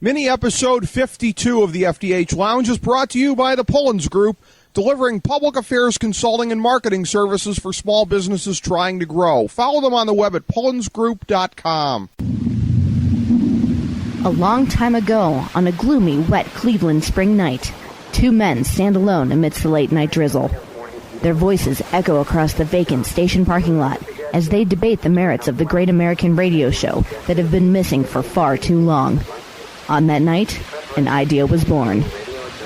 Mini episode 52 of the FDH Lounge is brought to you by the Pullins Group, delivering public affairs consulting and marketing services for small businesses trying to grow. Follow them on the web at pullinsgroup.com. A long time ago, on a gloomy, wet Cleveland spring night, two men stand alone amidst the late-night drizzle. Their voices echo across the vacant station parking lot as they debate the merits of the great American radio show that have been missing for far too long. On that night, an idea was born.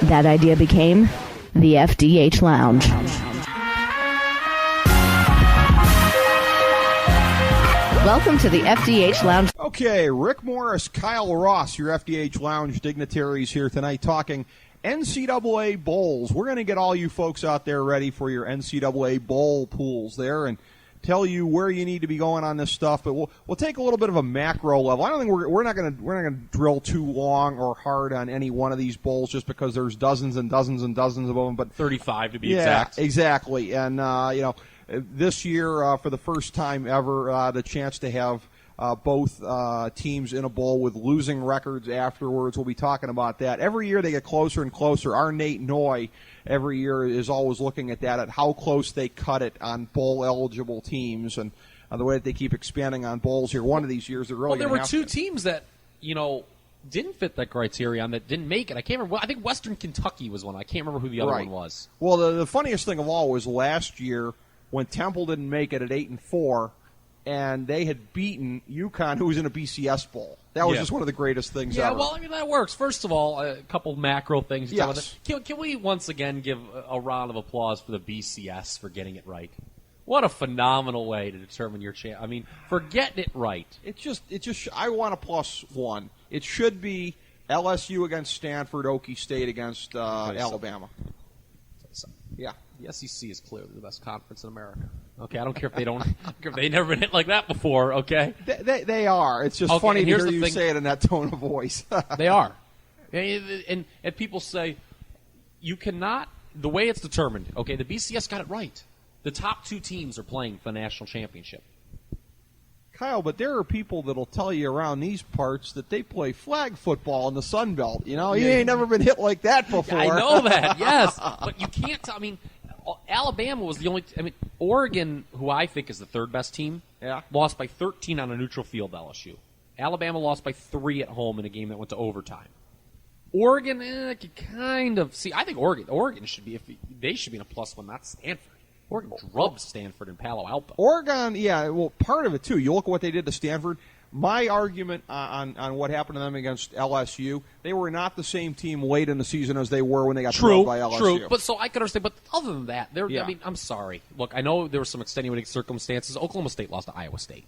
That idea became the FDH Lounge. Welcome to the FDH Lounge. Okay, Rick Morris, Kyle Ross, your FDH Lounge dignitaries here tonight talking NCAA bowls. We're going to get all you folks out there ready for your NCAA bowl pools there and tell you where you need to be going on this stuff, but we'll take a little bit of a macro level. I don't think we're not going to drill too long or hard on any one of these bowls just because there's dozens and dozens and dozens of them. But 35 to be exact. Yeah, exactly. And this year for the first time ever, the chance to have both teams in a bowl with losing records afterwards. We'll be talking about that. Every year they get closer and closer. Our Nate Noy every year is always looking at that, at how close they cut it on bowl-eligible teams, and the way that they keep expanding on bowls here. One of these years, they're really there were two teams that, didn't fit that criterion, that didn't make it. I can't remember. I think Western Kentucky was one. I can't remember who the other one was. Well, the funniest thing of all was last year when Temple didn't make it at 8-4, and they had beaten UConn, who was in a BCS bowl. That was just one of the greatest things ever. Yeah, well, that works. First of all, a couple macro things. Yes. Can we once again give a round of applause for the BCS for getting it right? What a phenomenal way to determine your chance. I mean, for getting it right. It's just. I want a +1. It should be LSU against Stanford, Okie State against Alabama. Yeah. The SEC is clearly the best conference in America. Okay, I don't care if they don't. I don't care if they've never been hit like that before. Okay, they are. It's just funny to hear you say it in that tone of voice. They are, and people say you cannot. The way it's determined. Okay, the BCS got it right. The top two teams are playing for the national championship. Kyle, but there are people that'll tell you around these parts that they play flag football in the Sun Belt. You ain't never been hit like that before. Yeah, I know that. Yes, but you can't. Alabama was the only. Oregon, who I think is the third best team, lost by 13 on a neutral field. LSU, Alabama lost by 3 at home in a game that went to overtime. Oregon, I could kind of see. I think Oregon should be. They should be in a +1. Not Stanford. Oregon drubbed Stanford in Palo Alto. Oregon, part of it too. You look at what they did to Stanford. My argument on what happened to them against LSU, they were not the same team late in the season as they were when they got drubbed by LSU. True, but so I could understand. But other than that, I'm sorry. Look, I know there were some extenuating circumstances. Oklahoma State lost to Iowa State.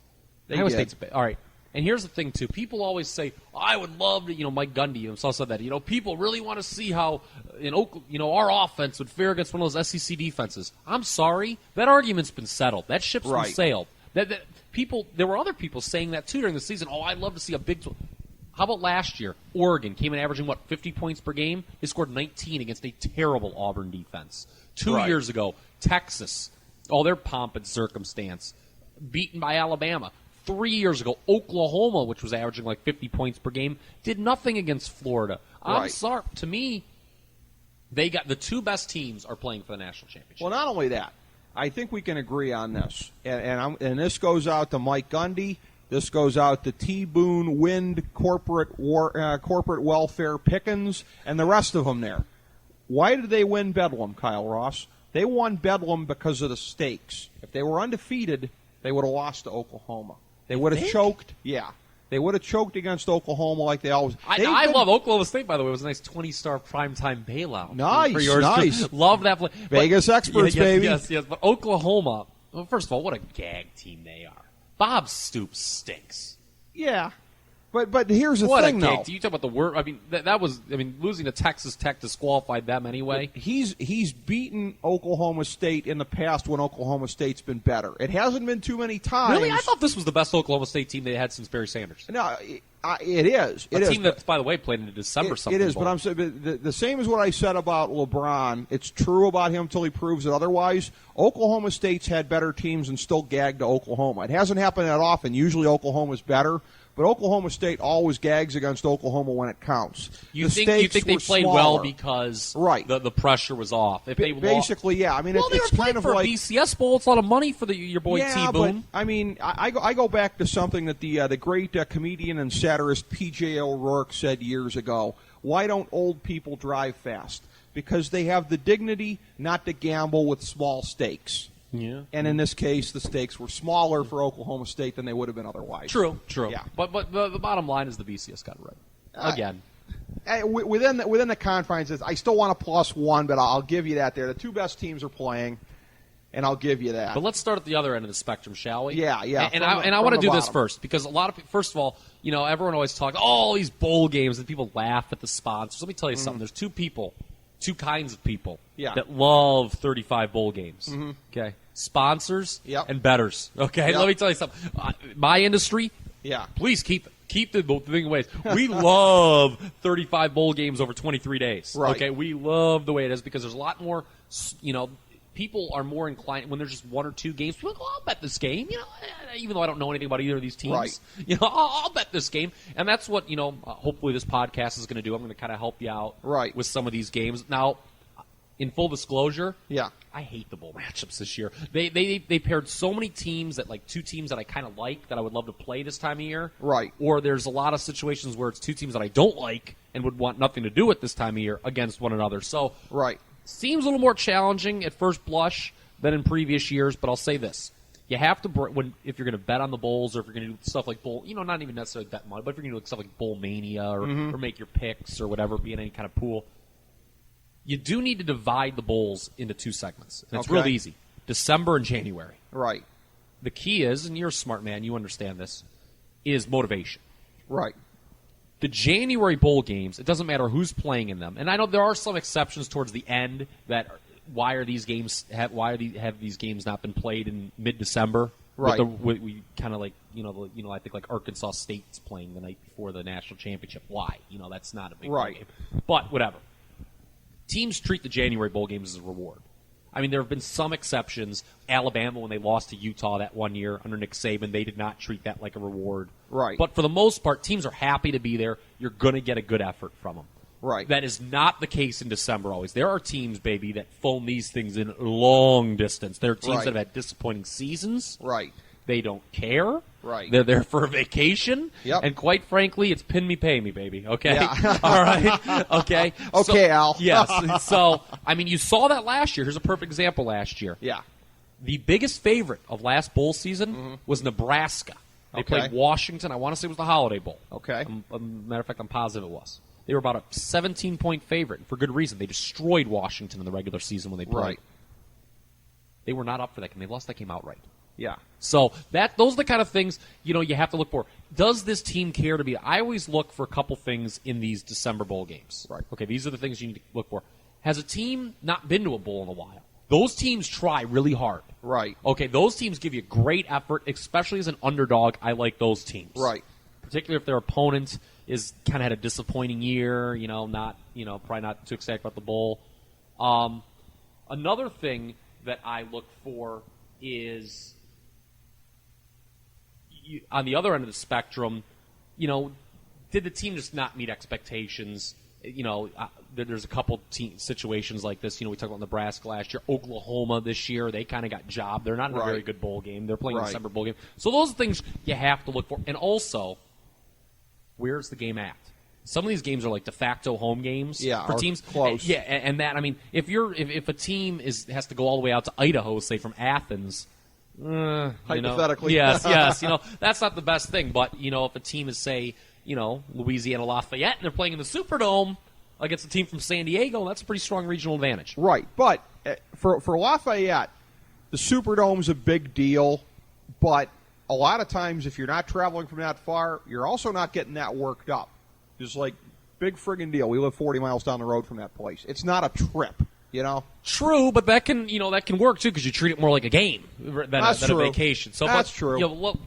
Iowa State's all right. And here's the thing, too. People always say, I would love to, Mike Gundy himself said that, people really want to see how, our offense would fare against one of those SEC defenses. I'm sorry. That argument's been settled. That ship's been sailed. There were other people saying that, too, during the season. Oh, I'd love to see a big How about last year? Oregon came in averaging, 50 points per game? They scored 19 against a terrible Auburn defense. 2 years ago, Texas, their pomp and circumstance, beaten by Alabama. 3 years ago, Oklahoma, which was averaging 50 points per game, did nothing against Florida. I'm sorry. To me, they got the two best teams are playing for the national championship. Well, not only that, I think we can agree on this, and this goes out to Mike Gundy. This goes out to T. Boone, Wind, corporate welfare, Pickens, and the rest of them there. Why did they win Bedlam, Kyle Ross? They won Bedlam because of the stakes. If they were undefeated, they would have lost to Oklahoma. They would have choked. Yeah. They would have choked against Oklahoma like they always. I love Oklahoma State, by the way. It was a nice 20-star primetime bailout. Nice. Love that play. Vegas experts, baby. Yes. But Oklahoma, first of all, what a gag team they are. Bob Stoops stinks. Yeah. But here's the thing, though. You talk about the word. That was. Losing to Texas Tech disqualified them anyway. He's beaten Oklahoma State in the past when Oklahoma State's been better. It hasn't been too many times. Really, I thought this was the best Oklahoma State team they had since Barry Sanders. No, it is. A team that, by the way, played in the December. It is, but I'm saying the same as what I said about LeBron. It's true about him until he proves it otherwise. Oklahoma State's had better teams and still gagged to Oklahoma. It hasn't happened that often. Usually Oklahoma's better. But Oklahoma State always gags against Oklahoma when it counts. You think they played smaller. well because right. the pressure was off? If they basically, yeah. I mean, well, it's kind of for like a BCS bowl. It's a lot of money for your boy T. Boone. But, I mean, I go back to something that the great comedian and satirist P.J. O'Rourke said years ago. Why don't old people drive fast? Because they have the dignity not to gamble with small stakes. Yeah. And in this case, the stakes were smaller for Oklahoma State than they would have been otherwise. True. Yeah. But the bottom line is the BCS got it right. Again. Within the confines, I still want a +1, but I'll give you that there. The two best teams are playing, and I'll give you that. But let's start at the other end of the spectrum, shall we? Yeah. And I want to do this first, because a lot of people, first of all, everyone always talks, all these bowl games, and people laugh at the sponsors. Let me tell you something. There's two kinds of people that love 35 bowl games. Okay, sponsors and bettors. Okay, let me tell you something. My industry, please keep the thing away. We love 35 bowl games over 23 days. Right. Okay, we love the way it is because there's a lot more. People are more inclined when there's just one or two games. People go, I'll bet this game. Even though I don't know anything about either of these teams, right. I'll bet this game. And that's what hopefully this podcast is going to do. I'm going to kind of help you out with some of these games. Now, in full disclosure, I hate the bowl matchups this year. They paired so many teams that two teams that I kind of like that I would love to play this time of year. Right. Or there's a lot of situations where it's two teams that I don't like and would want nothing to do with this time of year against one another. So seems a little more challenging at first blush than in previous years, but I'll say this. You have to, if you're going to bet on the bowls or if you're going to do stuff like bowl, not even necessarily bet money, but if you're going to do stuff like Bowl Mania or make your picks or whatever, be in any kind of pool, you do need to divide the bowls into two segments. And it's real easy. December and January. Right. The key is, and you're a smart man, you understand this, is motivation. Right. The January bowl games, it doesn't matter who's playing in them. And I know there are some exceptions towards the end that why have these games not been played in mid-December? Right. We kind of like, I think like Arkansas State's playing the night before the national championship. Why? That's not a big bowl game. But whatever. Teams treat the January bowl games as a reward. I mean, there have been some exceptions. Alabama, when they lost to Utah that one year under Nick Saban, they did not treat that like a reward. Right. But for the most part, teams are happy to be there. You're going to get a good effort from them. Right. That is not the case in December always. There are teams, baby, that phone these things in long distance. There are teams that have had disappointing seasons. Right. They don't care. Right. They're there for a vacation. Yep. And quite frankly, it's pin me, pay me, baby. Okay? Yeah. All right? Okay? Okay, Al. Yes. So, I mean, you saw that last year. Here's a perfect example last year. Yeah. The biggest favorite of last bowl season was Nebraska. They played Washington. I want to say it was the Holiday Bowl. Okay. Matter of fact, I'm positive it was. They were about a 17-point favorite, for good reason. They destroyed Washington in the regular season when they played. Right. They were not up for that game. They lost that game outright. Yeah. So those are the kind of things you have to look for. Does this team care to be? I always look for a couple things in these December bowl games. Right. Okay, these are the things you need to look for. Has a team not been to a bowl in a while? Those teams try really hard. Right. Okay, those teams give you great effort, especially as an underdog. I like those teams. Right. Particularly if their opponent is kind of had a disappointing year, probably not too excited about the bowl. Another thing that I look for is on the other end of the spectrum, did the team just not meet expectations? There's a couple situations like this. We talked about Nebraska last year. Oklahoma this year, they kind of got jobbed. They're not in a very good bowl game. They're playing a December bowl game. So those are things you have to look for. And also, where's the game at? Some of these games are like de facto home games for teams. Close. Yeah, and that, I mean, if a team has to go all the way out to Idaho, say from Athens, hypothetically, yes, that's not the best thing. But if a team is, say, Louisiana Lafayette and they're playing in the Superdome against a team from San Diego, that's a pretty strong regional advantage. Right, but for Lafayette, the Superdome's a big deal, but a lot of times if you're not traveling from that far, you're also not getting that worked up. Just like, big friggin' deal. We live 40 miles down the road from that place. It's not a trip, True, but that can work too because you treat it more like a game than a vacation. So that's true.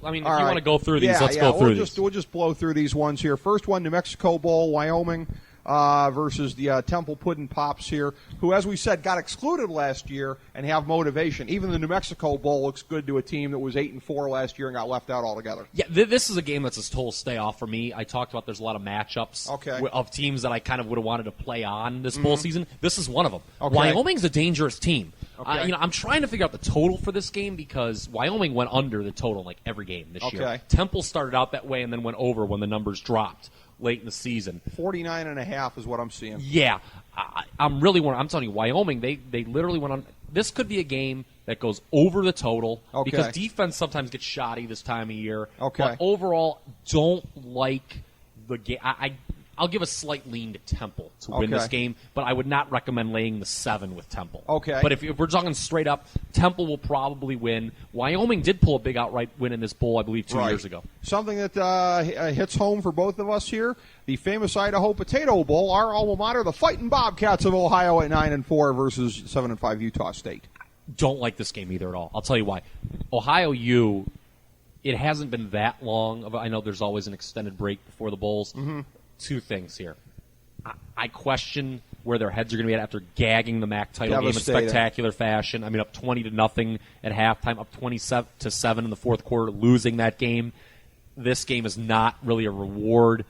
I mean, if you want to go through these, let's go through these. We'll just blow through these ones here. First one, New Mexico Bowl, Wyoming. versus the Temple Puddin' Pops here, who, as we said, got excluded last year and have motivation. Even the New Mexico Bowl looks good to a team that was 8-4 last year and got left out altogether. Yeah, this is a game that's a total stay off for me. I talked about there's a lot of matchups of teams that I kind of would have wanted to play on this bowl season. This is one of them. Okay. Wyoming's a dangerous team. Okay. I'm trying to figure out the total for this game because Wyoming went under the total like every game this year. Temple started out that way and then went over when the numbers dropped late in the season. 49.5 is what I'm seeing. Yeah, I'm telling you, Wyoming, they literally went on. This could be a game that goes over the total because defense sometimes gets shoddy this time of year. But overall, don't like the game. I'll give a slight lean to Temple to win this game, but I would not recommend laying the 7 with Temple. But if we're talking straight up, Temple will probably win. Wyoming did pull a big outright win in this bowl, I believe, 2 years ago. Something that hits home for both of us here, the famous Idaho Potato Bowl, our alma mater, the Fighting Bobcats of Ohio at 9-4 versus 7-5 Utah State. Don't like this game either at all. I'll tell you why. Ohio U, it hasn't been that long. I know there's always an extended break before the bowls. 2 things here. I question where their heads are going to be at after gagging the MAC title game in spectacular fashion. I mean, up 20-0 at halftime, up 27-7 in the fourth quarter, losing that game. This game is not really a reward.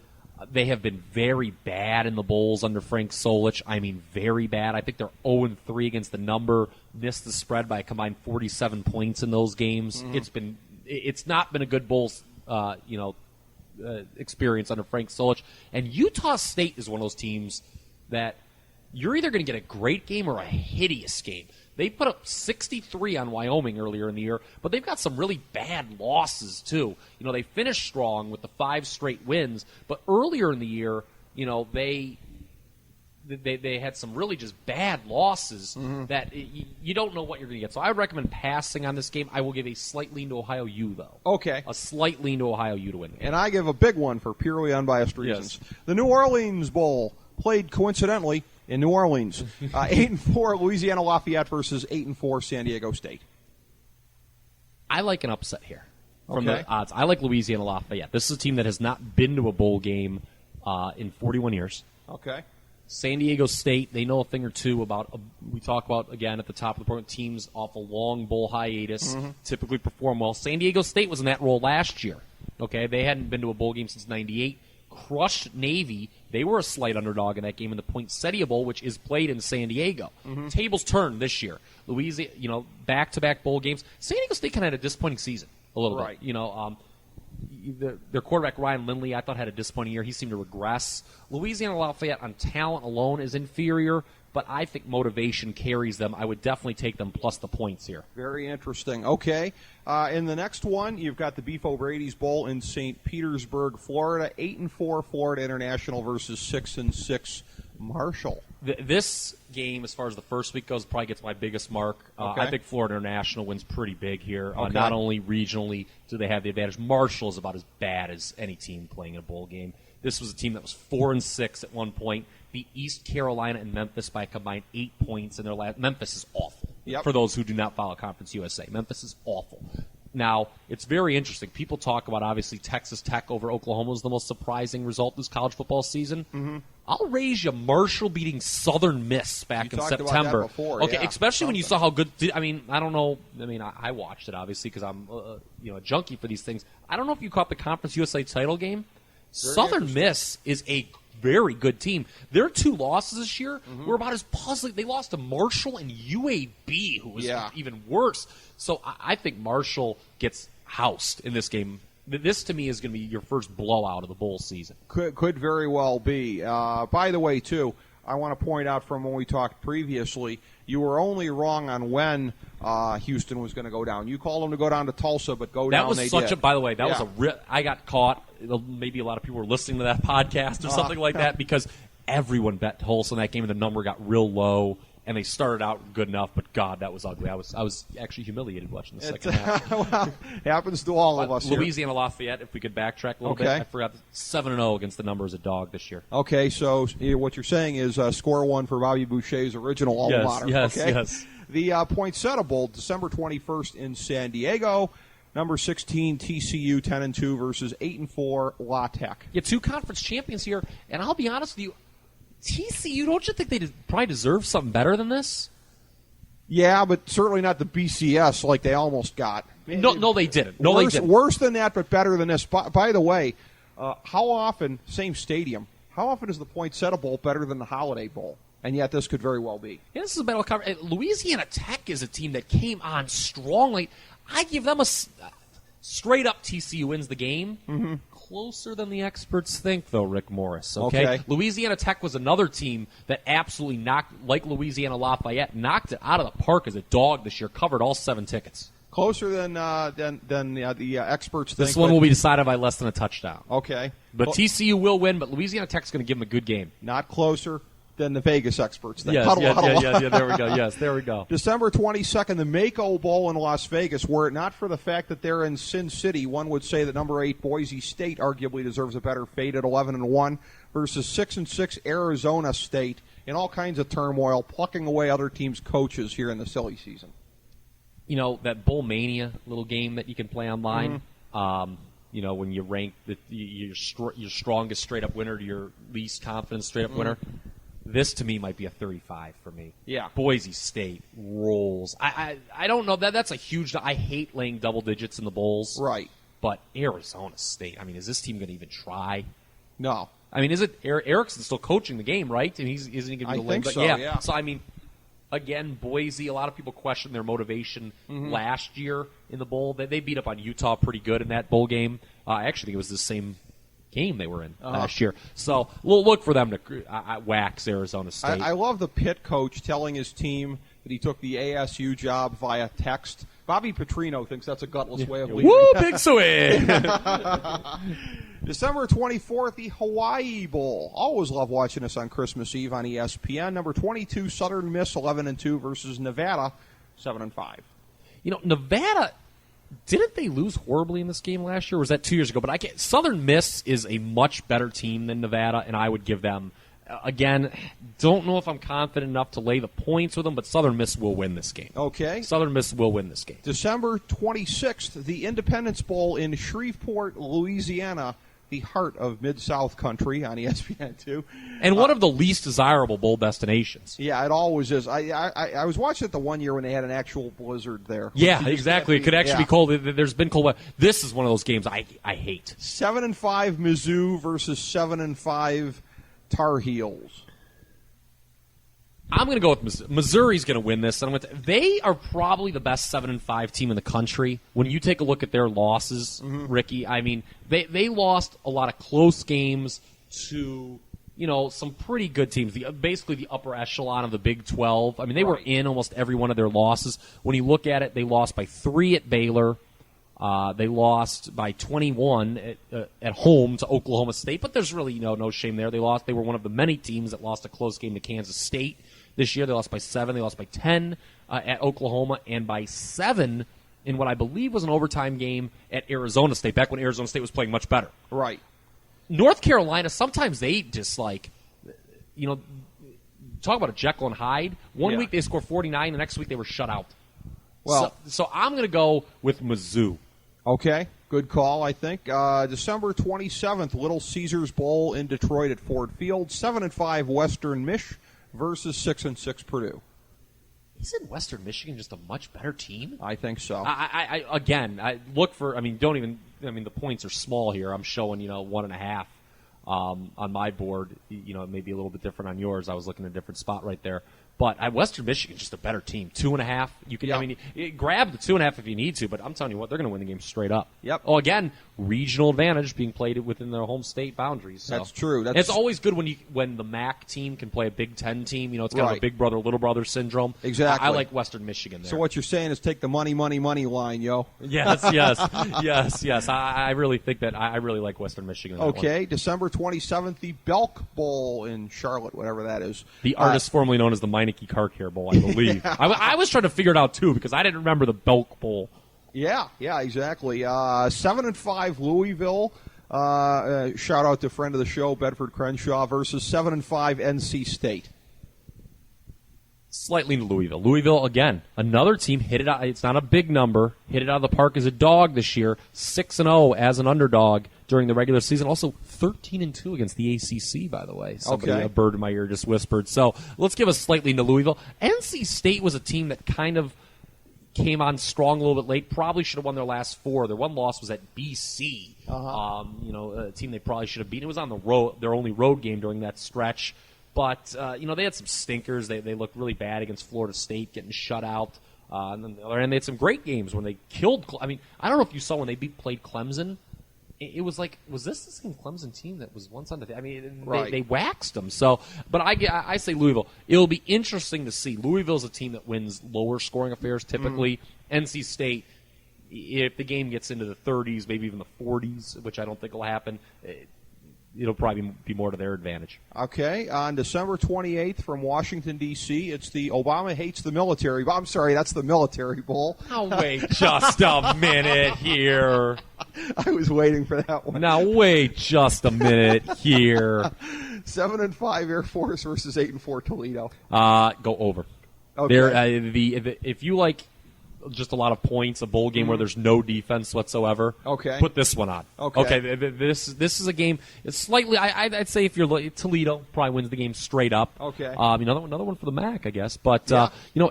They have been very bad in the bowls under Frank Solich. I mean, very bad. I think they're 0-3 against the number. Missed the spread by a combined 47 points in those games. It's not been a good bowls, experience under Frank Solich. And Utah State is one of those teams that you're either going to get a great game or a hideous game. They put up 63 on Wyoming earlier in the year, but they've got some really bad losses too. They finished strong with the 5 straight wins, but earlier in the year, they had some really just bad losses that you don't know what you're going to get. So I would recommend passing on this game. I will give a slight lean to Ohio U, though. A slight lean to Ohio U to win. And I give a big one for purely unbiased reasons. The New Orleans Bowl, played coincidentally in New Orleans. 8-4 Louisiana Lafayette versus 8-4 San Diego State. I like an upset here from the odds. I like Louisiana Lafayette. This is a team that has not been to a bowl game in 41 years. San Diego State, they know a thing or two about, we talk about, again, at the top of the program, teams off a long bowl hiatus typically perform well. San Diego State was in that role last year. They hadn't been to a bowl game since 98. Crushed Navy. They were a slight underdog in that game in the Poinsettia Bowl, which is played in San Diego. Tables turned this year. Louisiana, back-to-back bowl games. San Diego State kind of had a disappointing season a little bit. Their quarterback, Ryan Lindley, I thought had a disappointing year. He seemed to regress. Louisiana Lafayette on talent alone is inferior, but I think motivation carries them. I would definitely take them plus the points here. Very interesting. In the next one, you've got the Beef O'Brady's Bowl in St. Petersburg, Florida. 8-4 Florida International versus 6-6 Marshall. This game, as far as the first week goes, probably gets my biggest mark. I think Florida International wins pretty big here. Not only regionally do they have the advantage, Marshall is about as bad as any team playing in a bowl game. This was a team that was 4-6 at one point, beat East Carolina and Memphis by a combined 8 points in their last. Memphis is awful. For those who do not follow Conference USA, Memphis is awful. Now, it's very interesting. People talk about, obviously, Texas Tech over Oklahoma was the most surprising result this college football season. I'll raise you Marshall beating Southern Miss back in September. About that before, especially when you saw how good. I don't know. I watched it, obviously, because I'm a junkie for these things. I don't know if you caught the Conference USA title game. Southern Miss is a very good team. Their 2 losses this year were about as puzzling. They lost to Marshall and UAB, who was even worse. So I think Marshall gets housed in this game. This, to me, is going to be your first blowout of the bowl season. Could very well be. By the way, too, I want to point out from when we talked previously, you were only wrong on when Houston was going to go down. You called them to go down to Tulsa, but down they did. By the way, that was I got caught. Maybe a lot of people were listening to that podcast or something like that because everyone bet Tulsa in that game, and the number got real low. And they started out good enough, but God, that was ugly. I was actually humiliated watching the second half. Well, happens to all of us. Louisiana Lafayette, if we could backtrack a little bit, I forgot 7-0 against the number as a dog this year. So what you're saying is score one for Bobby Boucher's original alma mater. Yes. The Poinsettia Bowl, December 21st in San Diego. Number 16 TCU 10-2 versus 8-4 La Tech. 2 conference champions here, and I'll be honest with you. TCU, don't you think they probably deserve something better than this? Yeah, but certainly not the BCS like they almost got. No, they didn't. Worse than that, but better than this. By the way, how often, same stadium, how often is the Poinsettia Bowl better than the Holiday Bowl? And yet this could very well be. Yeah, this is a battle cover. Louisiana Tech is a team that came on strongly. I give them a straight up TCU wins the game. Mm-hmm. Closer than the experts think, though, Rick Morris. Okay? Louisiana Tech was another team that absolutely knocked, like Louisiana Lafayette, knocked it out of the park as a dog this year, covered all 7 tickets. Closer than the experts think. This one will be decided by less than a touchdown. Okay. But TCU will win, but Louisiana Tech's going to give them a good game. Not closer than the Vegas experts think. Yes, yeah, there we go. Yes, there we go. December 22nd, the Mako Bowl in Las Vegas. Were it not for the fact that they're in Sin City, one would say that number 8 Boise State arguably deserves a better fate at 11-1 versus 6-6 Arizona State in all kinds of turmoil, plucking away other teams' coaches here in the silly season. You know, that Bowl Mania little game that you can play online, when you rank your strongest straight-up winner to your least confident straight-up winner, this to me might be a 35 for me. Yeah. Boise State rolls. I don't know. That's a huge – I hate laying double digits in the bowls. Right. But Arizona State, I mean, is this team going to even try? No. I mean, is it Erickson's still coaching the game, right? And isn't he going to be the think so, yeah. So, I mean – again, Boise, a lot of people question their motivation last year in the bowl. They beat up on Utah pretty good in that bowl game. I actually think it was the same game they were in last year. So we'll look for them to wax Arizona State. I love the Pitt coach telling his team that he took the ASU job via text. Bobby Petrino thinks that's a gutless way of leaving. Woo, big swing! December 24th, the Hawaii Bowl. Always love watching this on Christmas Eve on ESPN. Number 22, Southern Miss, 11-2 versus Nevada, 7-5. You know, Nevada, didn't they lose horribly in this game last year? Or was that 2 years ago? But Southern Miss is a much better team than Nevada, and I would give them, again, don't know if I'm confident enough to lay the points with them, but Southern Miss will win this game. Okay. Southern Miss will win this game. December 26th, the Independence Bowl in Shreveport, Louisiana, the heart of Mid-South country on ESPN2. And one of the least desirable bowl destinations. Yeah, it always is. I was watching it the one year when they had an actual blizzard there. Yeah, exactly. It could actually be cold. There's been cold weather. This is one of those games I hate. 7-5 Mizzou versus 7-5 Tar Heels. I'm going to go with Missouri. Missouri's going to win this. They are probably the best 7-5 team in the country. When you take a look at their losses, Ricky, I mean, they lost a lot of close games to some pretty good teams. Basically the upper echelon of the Big 12. I mean, they were in almost every one of their losses. When you look at it, they lost by 3 at Baylor. They lost by 21 at home to Oklahoma State, but there's really no shame there. They were one of the many teams that lost a close game to Kansas State this year. They lost by 7. They lost by 10 at Oklahoma, and by 7 in what I believe was an overtime game at Arizona State, back when Arizona State was playing much better. Right. North Carolina, sometimes they just talk about a Jekyll and Hyde. One week they score 49, the next week they were shut out. Well, so I'm going to go with Mizzou. Okay, good call, I think. December 27th, Little Caesars Bowl in Detroit at Ford Field. 7-5 Western Mich versus 6-6 Purdue. Isn't Western Michigan just a much better team? I think so. I look for. The points are small here. I'm showing 1.5 on my board. It may be a little bit different on yours. I was looking at a different spot right there. But Western Michigan's just a better team. 2.5. You can. Yep. Grab the 2.5 if you need to. But I'm telling you what, they're going to win the game straight up. Yep. Oh, again, regional advantage being played within their home state boundaries. So. That's true. It's always good when the MAC team can play a Big Ten team. It's kind of a big brother little brother syndrome. Exactly. I like Western Michigan there. So what you're saying is take the money line, yo. Yes. I really think that I really like Western Michigan. Okay, December 27th, the Belk Bowl in Charlotte, whatever that is. The artist formerly known as the Meineke Car Care Bowl, I believe. I was trying to figure it out too because I didn't remember the Belk Bowl. Yeah, exactly. 7-5 Louisville. Shout out to friend of the show, Bedford Crenshaw, versus 7-5 NC State. Slightly to Louisville. Louisville, again, another team hit it out. It's not a big number. Hit it out of the park as a dog this year. 6-0 as an underdog during the regular season. Also 13-2 against the ACC, by the way. A bird in my ear just whispered. So let's give a slightly to Louisville. NC State was a team that kind of came on strong a little bit late. Probably should have won their last 4. Their one loss was at BC. A team they probably should have beaten. It was on the road, their only road game during that stretch. But, they had some stinkers. They looked really bad against Florida State, getting shut out. And then the other end, they had some great games when they killed. I don't know if you saw when they played Clemson. It was like, was this the same Clemson team that was once on the? Right. They waxed them. So, but I say Louisville. It'll be interesting to see. Louisville's a team that wins lower scoring affairs typically. NC State, if the game gets into the 30s, maybe even the 40s, which I don't think will happen. It'll probably be more to their advantage. Okay, on December 28th from Washington, D.C., it's the Obama Hates the Military. I'm sorry, that's the Military Bowl. Now, wait just a minute here. I was waiting for that one. Now, wait just a minute here. 7-5 Air Force versus 8-4 Toledo. Go over. Okay. If you like just a lot of points, a bowl game where there's no defense whatsoever. Okay. Put this one on. Okay. This is a game. It's slightly. I'd say if you're Toledo probably wins the game straight up. Okay. Another one for the MAC, I guess. But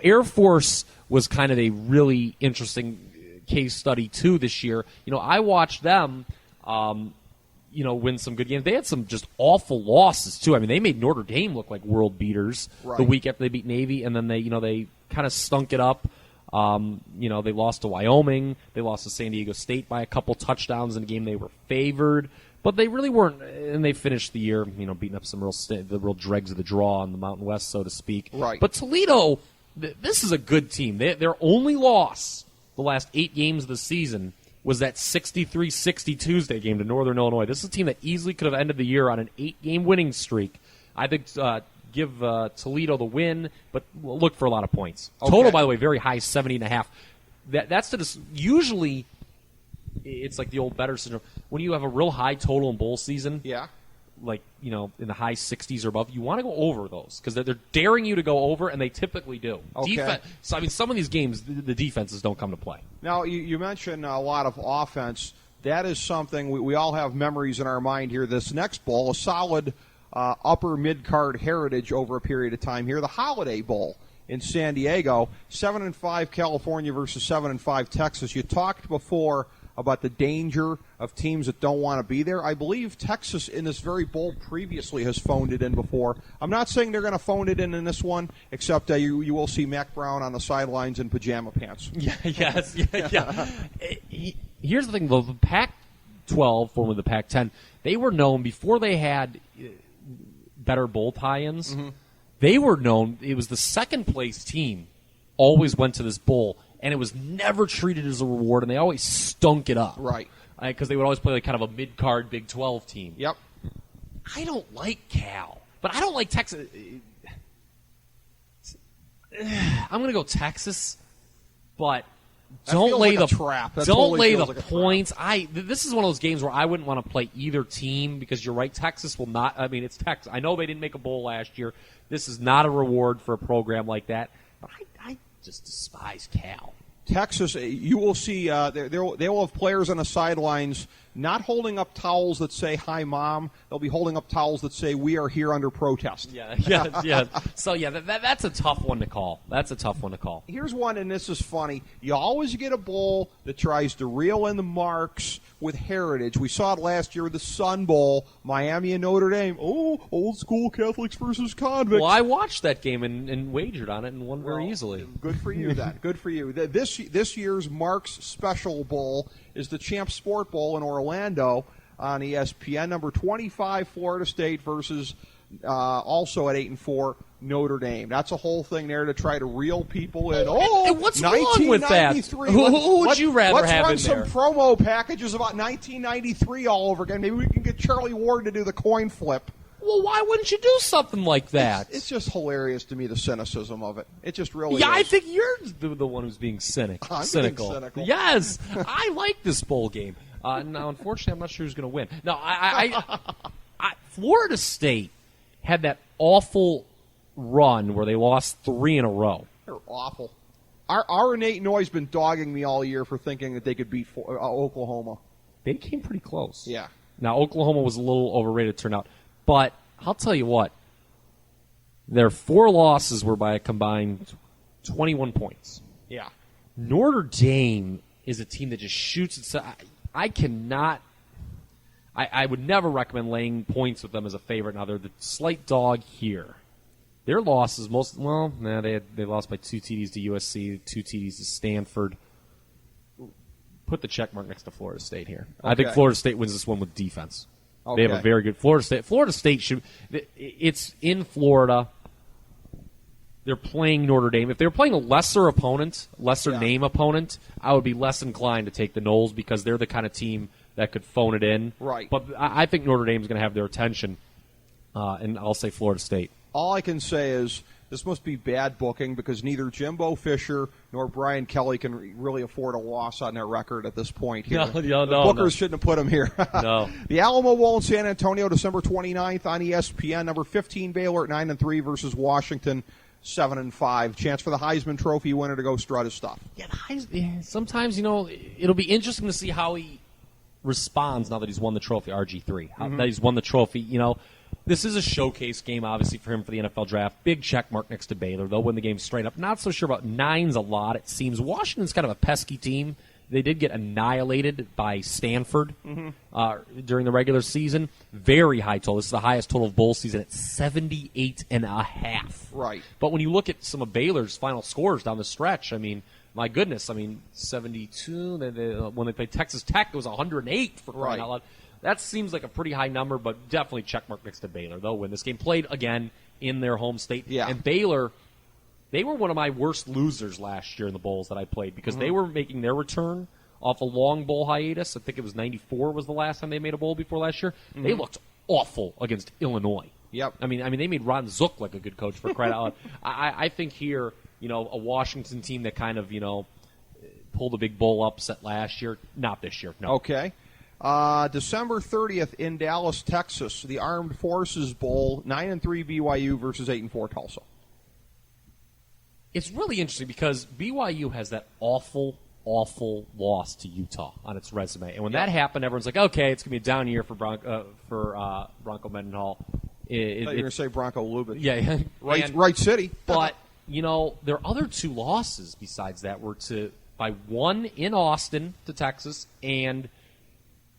Air Force was kind of a really interesting case study too this year. I watched them. Win some good games. They had some just awful losses too. They made Notre Dame look like world beaters the week after they beat Navy, and then they kind of stunk it up. They lost to Wyoming. They lost to San Diego State by a couple touchdowns in a game they were favored. But they really weren't, and they finished the year, beating up some the real dregs of the draw on the Mountain West, so to speak. Right. But Toledo, this is a good team. Their only loss the last 8 games of the season was that 63-60 Tuesday game to Northern Illinois. This is a team that easily could have ended the year on an 8-game winning streak. I think give Toledo the win, but look for a lot of points. Okay. Total, by the way, very high, 70.5. That's usually it's like the old better syndrome. When you have a real high total in bowl season, like in the high 60s or above, you want to go over those because they're daring you to go over, and they typically do. Okay. So some of these games, the defenses don't come to play. Now you mentioned a lot of offense. That is something we all have memories in our mind here. This next bowl, a solid upper mid-card heritage over a period of time here. The Holiday Bowl in San Diego, 7-5 California versus 7-5 Texas. You talked before about the danger of teams that don't want to be there. I believe Texas in this very bowl previously has phoned it in before. I'm not saying they're going to phone it in this one, except you will see Mac Brown on the sidelines in pajama pants. Yeah. Here's the thing, though. The Pac-12, formerly the Pac-10, they were known before they had better bowl tie-ins. They were known. It was the second-place team always went to this bowl, and it was never treated as a reward, and they always stunk it up. Right. Because they would always play like kind of a mid-card Big 12 team. Yep. I don't like Cal, but I don't like Texas. I'm going to go Texas, but don't lay the trap. Don't lay the points. This is one of those games where I wouldn't want to play either team because you're right. Texas will not. It's Texas. I know they didn't make a bowl last year. This is not a reward for a program like that. But I just despise Cal. Texas, you will see they will have players on the sidelines not holding up towels that say "Hi, Mom." They'll be holding up towels that say "We are here under protest." Yeah. So that's a tough one to call. Here's one, and this is funny. You always get a bowl that tries to reel in the marks with heritage. We saw it last year with the Sun Bowl, Miami and Notre Dame. Oh, old school Catholics versus convicts. Well, I watched that game and wagered on it and won very easily. Good for you, then. Good for you. This year's Marks Special Bowl is the Champ Sport Bowl in Orlando on ESPN. Number 25, Florida State versus also at 8-4 Notre Dame. That's a whole thing there to try to reel people in. And what's wrong with that? Who would you rather have in there? Let's run some promo packages about 1993 all over again. Maybe we can get Charlie Ward to do the coin flip. Well, why wouldn't you do something like that? It's just hilarious to me, the cynicism of it. It just really is. Yeah, I think you're the one who's being cynical. Being cynical. Yes, I like this bowl game. Now, unfortunately, I'm not sure who's going to win. No, Florida State had that awful run where they lost 3 in a row. They're awful. Our Nate Noy's been dogging me all year for thinking that they could beat Oklahoma. They came pretty close. Yeah. Now, Oklahoma was a little overrated turnout. But I'll tell you what. Their 4 losses were by a combined 21 points. Yeah. Notre Dame is a team that just shoots itself. I cannot. I would never recommend laying points with them as a favorite. Now, they're the slight dog here. Their losses, they lost by 2 TDs to USC, 2 TDs to Stanford. Put the check mark next to Florida State here. Okay. I think Florida State wins this one with defense. Okay. They have a very good Florida State. Florida State should. It's in Florida. They're playing Notre Dame. If they were playing a lesser opponent, name opponent, I would be less inclined to take the Noles because they're the kind of team that could phone it in. Right. But I think Notre Dame is going to have their attention, and I'll say Florida State. All I can say is this must be bad booking because neither Jimbo Fisher nor Brian Kelly can really afford a loss on their record at this point here. No, Bookers shouldn't have put them here. No. The Alamo Bowl in San Antonio, December 29th on ESPN. Number 15 Baylor at 9-3 versus Washington 7-5. Chance for the Heisman Trophy winner to go strut his stuff. Yeah, sometimes it'll be interesting to see how he responds now that he's won the trophy. RG3, that he's won the trophy. This is a showcase game, obviously, for him for the NFL draft. Big check mark next to Baylor. They'll win the game straight up. Not so sure about 9's a lot, it seems. Washington's kind of a pesky team. They did get annihilated by Stanford during the regular season. Very high total. This is the highest total of bowl season at 78.5. Right. But when you look at some of Baylor's final scores down the stretch, my goodness, 72. When they played Texas Tech, it was 108 for crying out loud. That seems like a pretty high number, but definitely checkmark next to Baylor. They'll win this game. Played again in their home state. Yeah. And Baylor, they were one of my worst losers last year in the bowls that I played because they were making their return off a long bowl hiatus. I think it was 94 was the last time they made a bowl before last year. They looked awful against Illinois. Yep. I mean, they made Ron Zook like a good coach for crying out loud. I think here, a Washington team that kind of, pulled a big bowl upset last year. Not this year, no. Okay. December 30th in Dallas, Texas, the Armed Forces Bowl, 9-3 BYU versus 8-4 Tulsa. It's really interesting because BYU has that awful loss to Utah on its resume, and when that happened, everyone's like, "Okay, it's gonna be a down year for Bronco Mendenhall." You're gonna say Bronco Lubitsch. Yeah, right city. But their other 2 losses besides that were by one in Austin to Texas and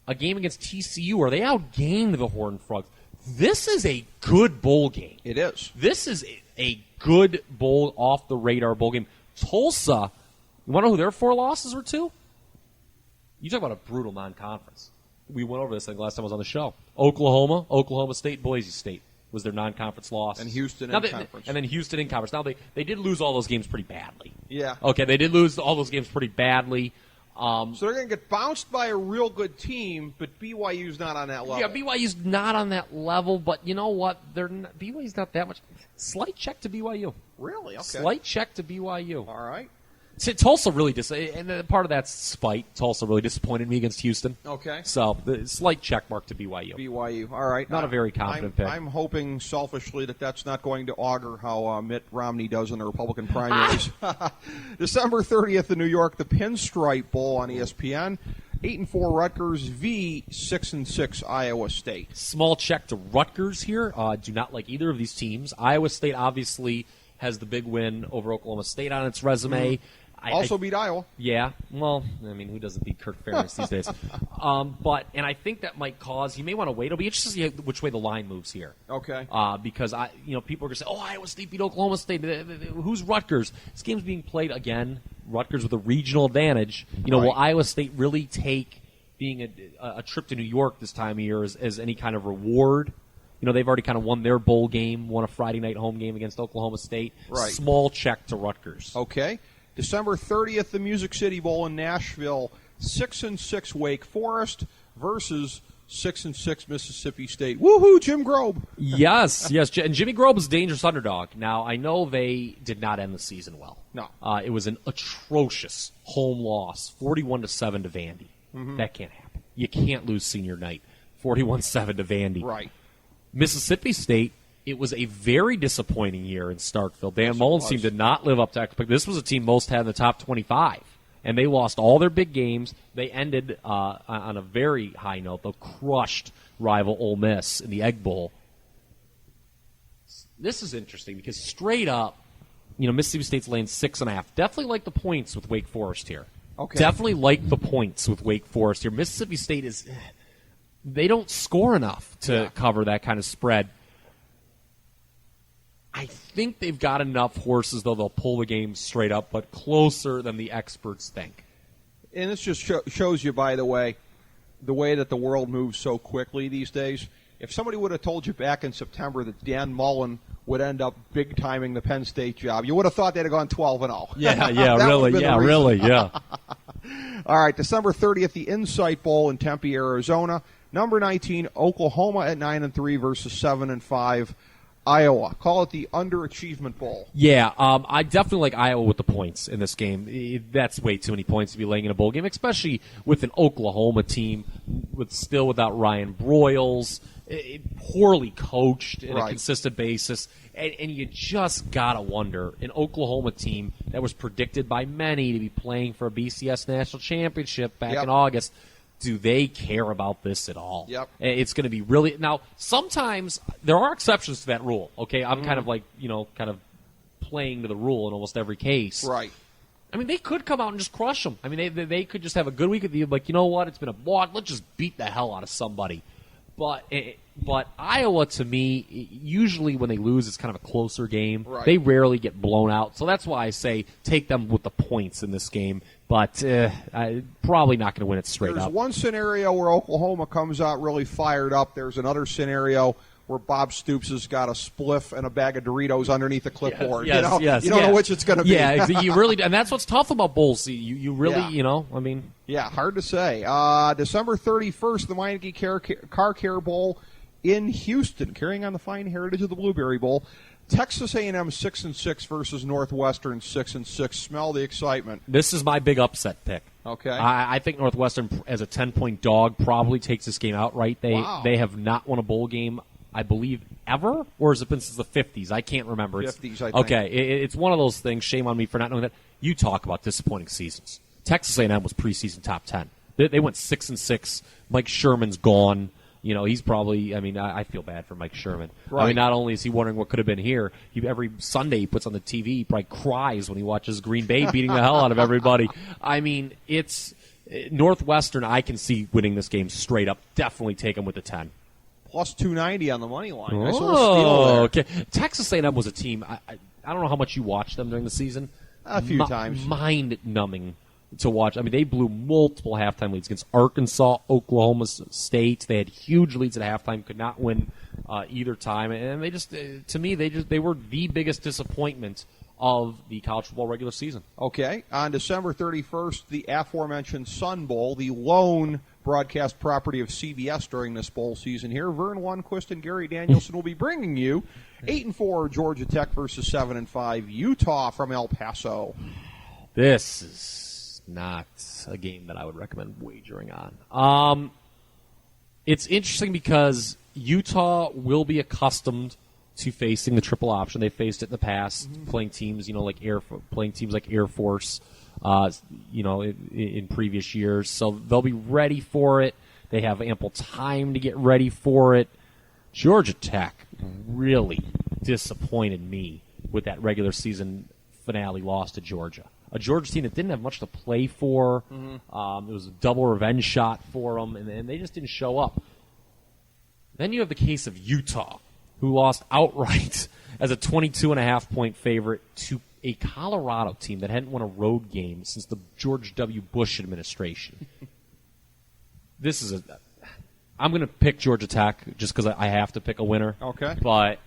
a game against TCU where they outgained the Horned Frogs. This is a good bowl game. It is. This is a good bowl, off-the-radar bowl game. Tulsa, you want to know who their 4 losses were to? You talk about a brutal non-conference. We went over this, I think, last time I was on the show. Oklahoma State, Boise State was their non-conference loss. And Houston in conference. And then Houston in conference. Now, they did lose all those games pretty badly. Yeah. Okay, they did lose all those games pretty badly. So they're going to get bounced by a real good team, but BYU's not on that level. Yeah, BYU's not on that level, but you know what? BYU's not that much. Slight check to BYU. Really? Okay. Slight check to BYU. All right. See, Tulsa really and part of that's spite. Tulsa really disappointed me against Houston. Okay. So, the slight check mark to BYU. BYU. All right. Not a very confident pick. I'm hoping selfishly that that's not going to augur how Mitt Romney does in the Republican primaries. December 30th in New York, the Pinstripe Bowl on ESPN. 8-4 Rutgers v. 6-6 Iowa State. Small check to Rutgers here. Do not like either of these teams. Iowa State obviously has the big win over Oklahoma State on its resume. Also beat Iowa. Yeah. Well, who doesn't beat Kirk Ferentz these days? And I think that might cause, you may want to wait. It'll be interesting to see which way the line moves here. Okay. Because people are going to say, Iowa State beat Oklahoma State. Who's Rutgers? This game's being played again. Rutgers with a regional advantage. Will Iowa State really take being a trip to New York this time of year as any kind of reward? They've already kind of won their bowl game, won a Friday night home game against Oklahoma State. Right. Small check to Rutgers. Okay. December 30th, the Music City Bowl in Nashville. 6-6 Wake Forest versus 6-6 Mississippi State. Woohoo, Jim Grobe. Yes. And Jimmy Grobe is a dangerous underdog. Now, I know they did not end the season well. No. It was an atrocious home loss, 41-7 to Vandy. Mm-hmm. That can't happen. You can't lose senior night, 41-7 to Vandy. Right. Mississippi State it was a very disappointing year in Starkville. Dan Mullen team did not live up to expectations. This was a team most had in the top 25, and they lost all their big games. They ended on a very high note. They crushed rival Ole Miss in the Egg Bowl. This is interesting because straight up, Mississippi State's laying 6.5. Definitely like the points with Wake Forest here. Okay. Definitely like the points with Wake Forest here. Mississippi State they don't score enough to cover that kind of spread. I think they've got enough horses, though they'll pull the game straight up, but closer than the experts think. And this just shows you, by the way that the world moves so quickly these days. If somebody would have told you back in September that Dan Mullen would end up big-timing the Penn State job, you would have thought they'd have gone 12-0. Yeah, really. All right, December 30th, the Insight Bowl in Tempe, Arizona. Number 19, Oklahoma at 9-3 versus 7-5, Iowa. Call it the Underachievement Bowl. Yeah, I definitely like Iowa with the points in this game. That's way too many points to be laying in a bowl game, especially with an Oklahoma team still without Ryan Broyles, poorly coached on a consistent basis. And you just got to wonder, an Oklahoma team that was predicted by many to be playing for a BCS national championship back in August, do they care about this at all? Yep. It's going to be really... Now, sometimes there are exceptions to that rule, okay? I'm kind of like, kind of playing to the rule in almost every case. Right. I mean, they could come out and just crush them. I mean, they could just have a good week of the like, you know what? It's been a block. Let's just beat the hell out of somebody. But Iowa, to me, usually when they lose, it's kind of a closer game. Right. They rarely get blown out. So that's why I say take them with the points in this game. But probably not going to win it straight There's up. one scenario where Oklahoma comes out really fired up. There's another scenario where Bob Stoops has got a spliff and a bag of Doritos underneath the clipboard. Yes, you don't know which it's going to be. Yeah, you really, and that's what's tough about bowls. You really, I mean. Yeah, hard to say. December 31st, the Meineke Car Care Bowl in Houston, carrying on the fine heritage of the Blueberry Bowl. Texas A&M 6-6 versus Northwestern 6-6. Smell the excitement. This is my big upset pick. Okay. I think Northwestern, as a 10-point dog, probably takes this game outright. They have not won a bowl game, I believe, ever? Or has it been since the 50s? I can't remember. 50s, I think. Okay, it's one of those things. Shame on me for not knowing that. You talk about disappointing seasons. Texas A&M was preseason top 10. They went 6-6. Mike Sherman's gone. He's probably, I feel bad for Mike Sherman. Right. I mean, not only is he wondering what could have been here, every Sunday he puts on the TV, he probably cries when he watches Green Bay beating the hell out of everybody. I mean, it's Northwestern, I can see winning this game straight up. Definitely take them with the 10. Plus 290 on the money line. Nice Oh, little steal there. okay. Texas A&M was a team, I don't know how much you watched them during the season. A few times. Mind-numbing to watch. I mean, they blew multiple halftime leads against Arkansas, Oklahoma State. They had huge leads at halftime, could not win either time, and they just, to me, they were the biggest disappointment of the college football regular season. Okay, on December 31st, the aforementioned Sun Bowl, the lone broadcast property of CBS during this bowl season here. Vern Lundquist and Gary Danielson will be bringing you 8-4 Georgia Tech versus 7-5 Utah from El Paso. This is not a game that I would recommend wagering on. It's interesting because Utah will be accustomed to facing the triple option. They faced it in the past, playing teams, like Air Force, in previous years. So they'll be ready for it. They have ample time to get ready for it. Georgia Tech really disappointed me with that regular season finale loss to Georgia. A Georgia team that didn't have much to play for. It was a double revenge shot for them, and they just didn't show up. Then you have the case of Utah, who lost outright as a 22.5-point favorite to a Colorado team that hadn't won a road game since the George W. Bush administration. I'm going to pick Georgia Tech just because I have to pick a winner. Okay. But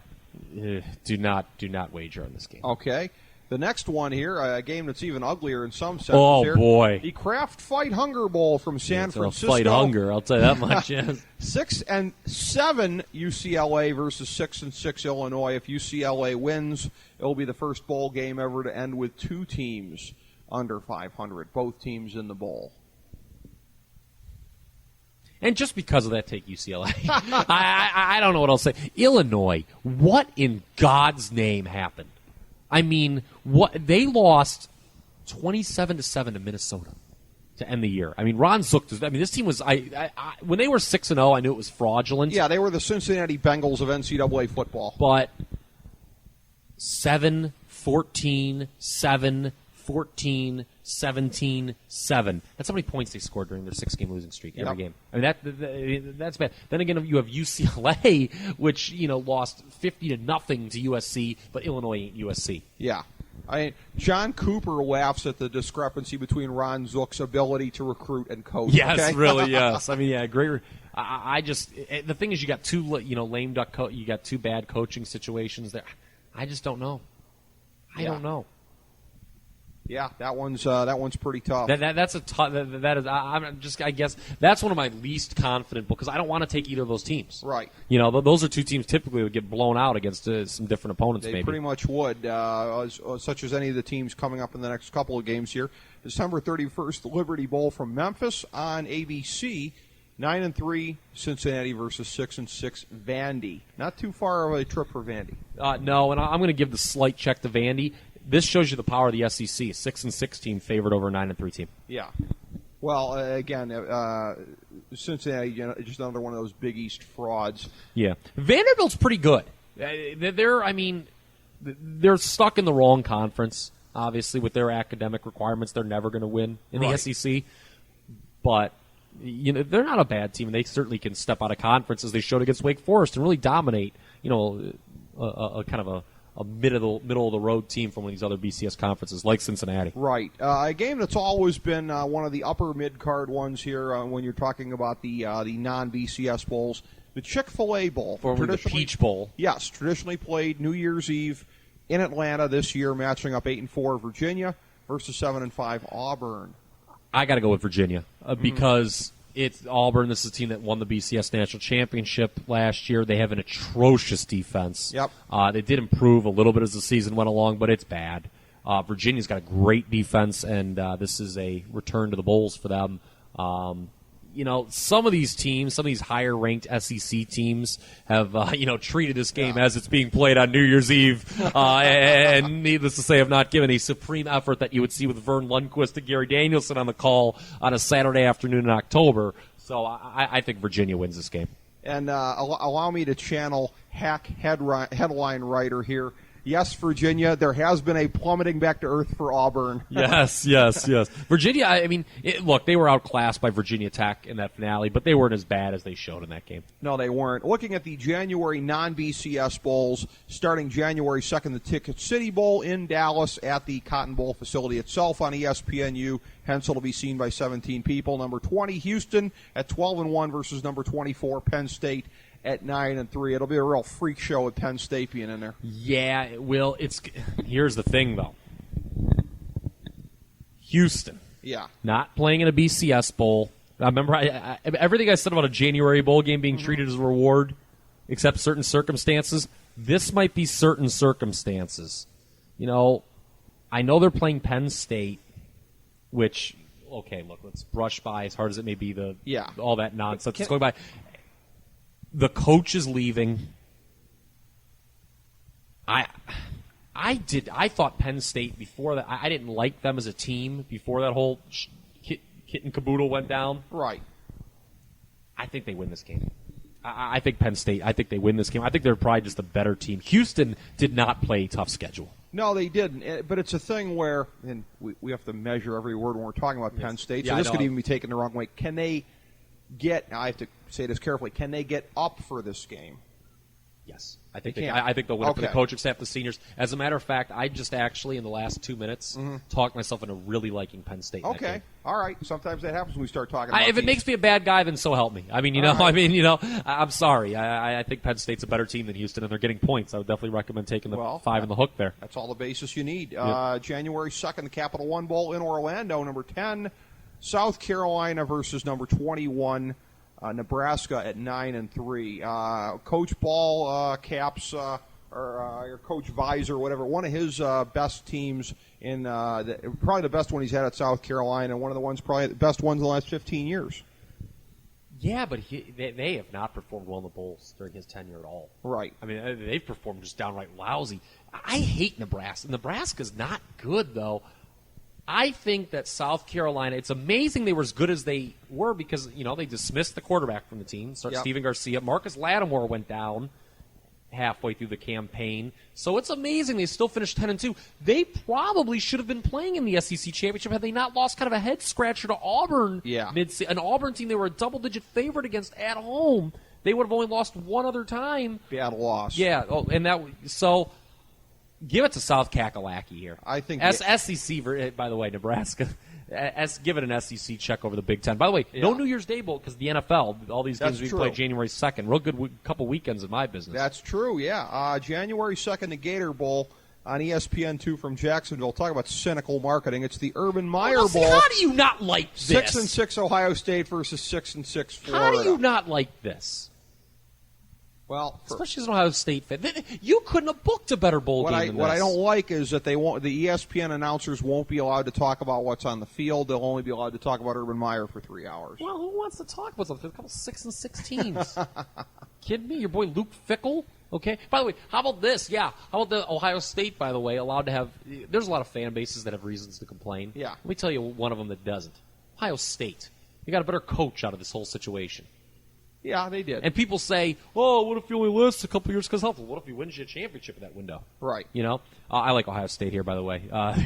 do not wager on this game. Okay. The next one here, a game that's even uglier in some senses. Oh, here, boy. The Kraft Fight Hunger Bowl from San Francisco. Fight hunger, I'll tell you that much. Yes. 6-7 UCLA versus 6-6 Illinois. If UCLA wins, it'll be the first bowl game ever to end with two teams under 500, both teams in the bowl. And just because of that, take UCLA. I don't know what else to say. Illinois, what in God's name happened? I mean, they lost 27-7 to Minnesota to end the year. I mean, Ron Zook. This team was. When they were 6-0, I knew it was fraudulent. Yeah, they were the Cincinnati Bengals of NCAA football. But 7, 14, 7, 14, 17, 7. That's how many points they scored during their 6-game losing streak every game. I mean, that's bad. Then again, you have UCLA, which lost 50-0 to USC, but Illinois ain't USC. Yeah. John Cooper laughs at the discrepancy between Ron Zook's ability to recruit and coach. Yes, okay? really, yes. I mean, yeah, great. I just the thing is, you got two lame duck. You got two bad coaching situations there. I just don't know. I don't know. Yeah, that one's pretty tough. That's a tough. That is. I guess that's one of my least confident because I don't want to take either of those teams. Right. Those are two teams typically would get blown out against some different opponents. They maybe pretty much would, such as any of the teams coming up in the next couple of games here. December 31st, the Liberty Bowl from Memphis on ABC. 9-3 Cincinnati versus 6-6 Vandy. Not too far of a trip for Vandy. No, and I'm going to give the slight check to Vandy. This shows you the power of the SEC. 6-6 team favored over a 9-3 team. Yeah. Well, again, Cincinnati, just another one of those Big East frauds. Yeah. Vanderbilt's pretty good. They're stuck in the wrong conference. Obviously, with their academic requirements, they're never going to win in the SEC. But they're not a bad team, and they certainly can step out of conference as they showed against Wake Forest and really dominate. A kind of a middle of the road team from one of these other BCS conferences like Cincinnati. Right. A game that's always been one of the upper mid-card ones here when you're talking about the non-BCS bowls. The Chick-fil-A Bowl. Formerly the Peach Bowl. Yes, traditionally played New Year's Eve in Atlanta this year, matching up 8-4 Virginia versus 7-5 Auburn. I got to go with Virginia because it's Auburn. This is a team that won the BCS National Championship last year. They have an atrocious defense. Yep. They did improve a little bit as the season went along, but it's bad. Virginia's got a great defense, and this is a return to the bowls for them. Some of these teams, some of these higher-ranked SEC teams have, treated this game as it's being played on New Year's Eve, and needless to say, have not given a supreme effort that you would see with Vern Lundquist and Gary Danielson on the call on a Saturday afternoon in October. So I think Virginia wins this game. And allow me to channel hack headline writer here. Yes, Virginia, there has been a plummeting back to earth for Auburn. Yes. Virginia, look, they were outclassed by Virginia Tech in that finale, but they weren't as bad as they showed in that game. No, they weren't. Looking at the January non-BCS bowls, starting January 2nd, the Ticket City Bowl in Dallas at the Cotton Bowl facility itself on ESPNU. Hence, it'll be seen by 17 people. Number 20, Houston at 12-1 versus number 24, Penn State at 9-3. It'll be a real freak show with Penn State being in there. Yeah, it will. Here's the thing, though. Houston. Yeah. Not playing in a BCS bowl. I remember everything I said about a January bowl game being treated as a reward, except certain circumstances. This might be certain circumstances. I know they're playing Penn State, which, okay, look, let's brush by as hard as it may be all that nonsense that's going by. The coach is leaving. I thought Penn State before that. I didn't like them as a team before that whole kit and caboodle went down. Right. I think they win this game. I think Penn State. I think they win this game. I think they're probably just a better team. Houston did not play a tough schedule. No, they didn't. But it's a thing where, and we have to measure every word when we're talking about Penn State. So this could even be taken the wrong way. Can they get? Now I have to say this carefully. Can they get up for this game? Yes, I think they'll win it for the coaching staff, the seniors. As a matter of fact, I just actually in the last 2 minutes talked myself into really liking Penn State. Okay, all right. Sometimes that happens when we start talking. If it makes me a bad guy, then so help me. I'm sorry. I think Penn State's a better team than Houston, and they're getting points. I would definitely recommend taking the 5 in the hook there. That's all the basis you need. January 2nd, the Capital One Bowl in Orlando. Number 10, South Carolina versus number 21. Nebraska at 9-3. Coach Ball caps or Coach Visor, whatever. One of his best teams in probably the best one he's had at South Carolina. One of the ones probably the best ones in the last 15 years. Yeah, but they have not performed well in the Bowls during his tenure at all. Right. I mean, they've performed just downright lousy. I hate Nebraska. Nebraska's not good, though. I think that South Carolina, it's amazing they were as good as they were because, they dismissed the quarterback from the team, Steven Garcia. Marcus Lattimore went down halfway through the campaign. So it's amazing they still finished 10-2. They probably should have been playing in the SEC championship had they not lost kind of a head scratcher to Auburn. Yeah. An Auburn team they were a double-digit favorite against at home. They would have only lost one other time. Bad loss. Yeah. So give it to South Kakalaki here. I think SEC, by the way, Nebraska. Give it an SEC check over the Big Ten. By the way, no New Year's Day Bowl because the NFL, all these games we play January 2nd. Real good couple weekends in my business. That's true, yeah. January 2nd, the Gator Bowl on ESPN2 from Jacksonville. Talk about cynical marketing. It's the Urban Meyer Bowl. How do you not like this? 6-6 Ohio State versus 6-6 Florida. How do you not like this? Well, especially as an Ohio State fan, you couldn't have booked a better bowl game than what this. I don't like is that the ESPN announcers won't be allowed to talk about what's on the field. They'll only be allowed to talk about Urban Meyer for 3 hours. Well, who wants to talk about something? There's a couple 6-6 teams. Kidding me? Your boy Luke Fickell? Okay. By the way, how about this? Yeah. How about the Ohio State, by the way, allowed to have – there's a lot of fan bases that have reasons to complain. Yeah. Let me tell you one of them that doesn't. Ohio State. You got a better coach out of this whole situation. Yeah, they did. And people say, oh, what if you only last a couple years because helpful? What if he wins you a championship in that window? Right. I like Ohio State here, by the way.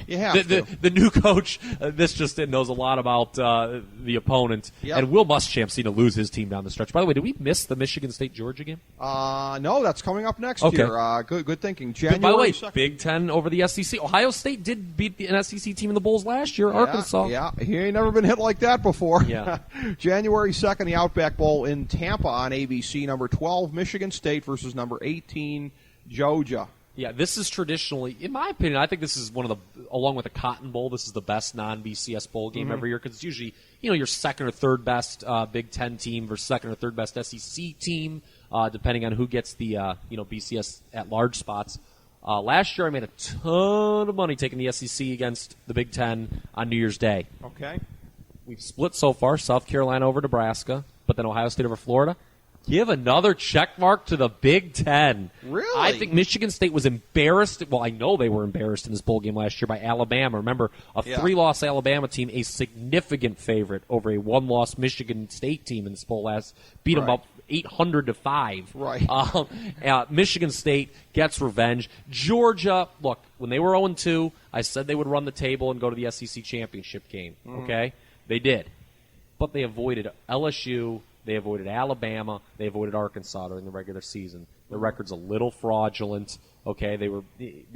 You have to. The new coach, this just in, knows a lot about the opponent. Yep. And Will Muschamp's seen to lose his team down the stretch. By the way, did we miss the Michigan State-Georgia game? No, that's coming up next year. Good thinking. January by the way, 2nd. Big Ten over the SEC. Ohio State did beat an SEC team in the Bowls last year, Arkansas. Yeah, he ain't never been hit like that before. Yeah. January 2nd, the Outback Bowl in Tampa on ABC. Number 12, Michigan State versus number 18, Georgia. Yeah, this is traditionally, in my opinion, I think this is one of the, along with the Cotton Bowl, this is the best non-BCS bowl game every year because it's usually, your second or third best Big Ten team versus second or third best SEC team, depending on who gets the, BCS at-large spots. Last year, I made a ton of money taking the SEC against the Big Ten on New Year's Day. Okay. We've split so far, South Carolina over Nebraska, but then Ohio State over Florida. Give another check mark to the Big Ten. Really? I think Michigan State was embarrassed. Well, I know they were embarrassed in this bowl game last year by Alabama. Remember, a 3-loss Alabama team, a significant favorite over a 1-loss Michigan State team in this bowl beat them up 800-5. Right. Michigan State gets revenge. Georgia, look, when they were 0-2, I said they would run the table and go to the SEC championship game. Okay? They did. But they avoided LSU. They avoided Alabama. They avoided Arkansas during the regular season. Their record's a little fraudulent. Okay, they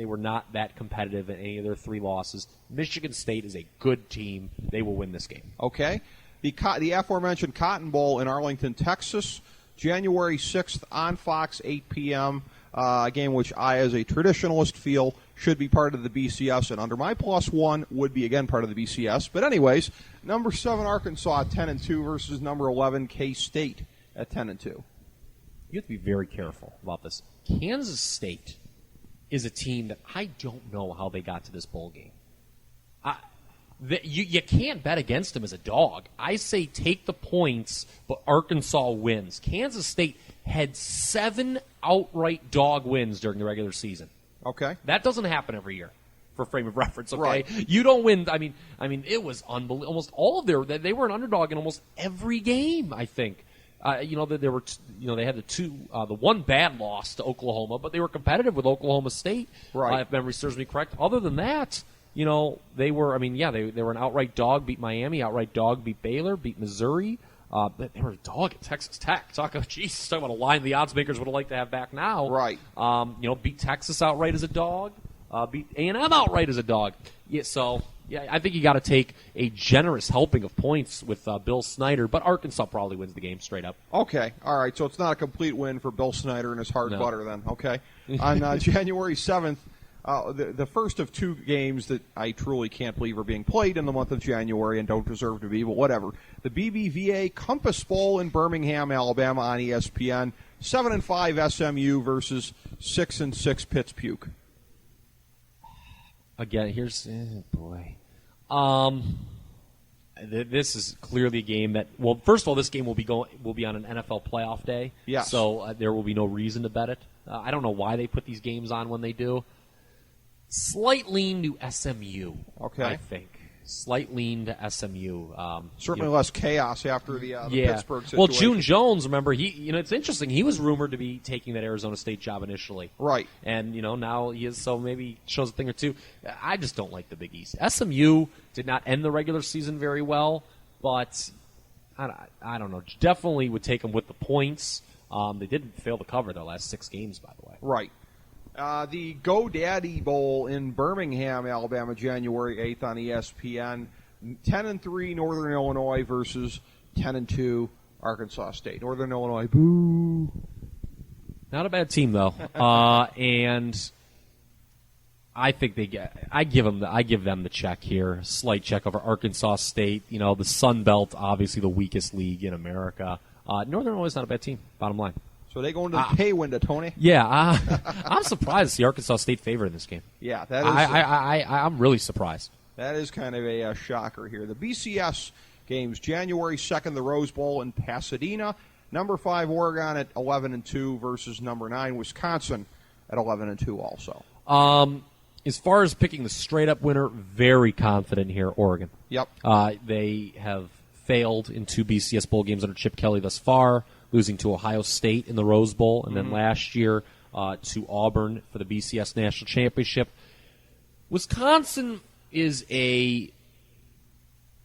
were not that competitive in any of their 3 losses. Michigan State is a good team. They will win this game. Okay, the aforementioned Cotton Bowl in Arlington, Texas, January 6th on Fox, 8 p.m. A game which I, as a traditionalist, feel should be part of the BCS, and under my +1 would be again part of the BCS. But anyways, number 7 Arkansas at 10-2 versus number 11 K-State at 10-2. You have to be very careful about this. Kansas State is a team that I don't know how they got to this bowl game. You can't bet against them as a dog. I say take the points, but Arkansas wins. Kansas State had 7 outright dog wins during the regular season. Okay. That doesn't happen every year, for frame of reference, okay? Right. You don't win. I mean, it was unbelievable. Almost all of they were an underdog in almost every game, I think. There were, they had the one bad loss to Oklahoma, but they were competitive with Oklahoma State, right? If memory serves me correct. Other than that, they were. They were an outright dog. Beat Miami. Outright dog. Beat Baylor. Beat Missouri. They were a dog at Texas Tech. Talk about a line the odds makers would have liked to have back now. Right. Beat Texas outright as a dog. Beat A&M outright as a dog. I think you got to take a generous helping of points with Bill Snyder, but Arkansas probably wins the game straight up. Okay. All right. So it's not a complete win for Bill Snyder and his hard butter then. Okay. On January 7th, the first of 2 games that I truly can't believe are being played in the month of January and don't deserve to be, but whatever. The BBVA Compass Bowl in Birmingham, Alabama on ESPN. 7-5 SMU versus 6-6 Pittsburgh. Again, here's boy. This is clearly a game that, well, first of all, this game will be on an NFL playoff day. Yes. So there will be no reason to bet it. I don't know why they put these games on when they do. Slight lean to SMU. Okay. I think. Slight lean to SMU. Certainly less chaos after the Pittsburgh situation. Well, June Jones, remember, it's interesting. He was rumored to be taking that Arizona State job initially. Right. And, now he is, so maybe shows a thing or two. I just don't like the Big East. SMU did not end the regular season very well, but I don't know. Definitely would take them with the points. They didn't fail to cover their last 6 games, by the way. Right. The GoDaddy Bowl in Birmingham, Alabama, January 8th on ESPN. 10-3 Northern Illinois versus 10-2 Arkansas State. Northern Illinois, boo. Not a bad team though, and I think I give them the check here. Slight check over Arkansas State. The Sun Belt, obviously the weakest league in America. Northern Illinois is not a bad team. Bottom line. So they go into the pay window, Tony. Yeah, I'm surprised to see Arkansas State favored in this game. Yeah, that is. I'm really surprised. That is kind of a shocker here. The BCS games, January 2nd, the Rose Bowl in Pasadena. Number 5 Oregon at 11-2 versus number 9 Wisconsin at 11-2 also. As far as picking the straight up winner, very confident here, Oregon. Yep. They have failed in 2 BCS bowl games under Chip Kelly thus far, losing to Ohio State in the Rose Bowl, and then last year to Auburn for the BCS National Championship. Wisconsin is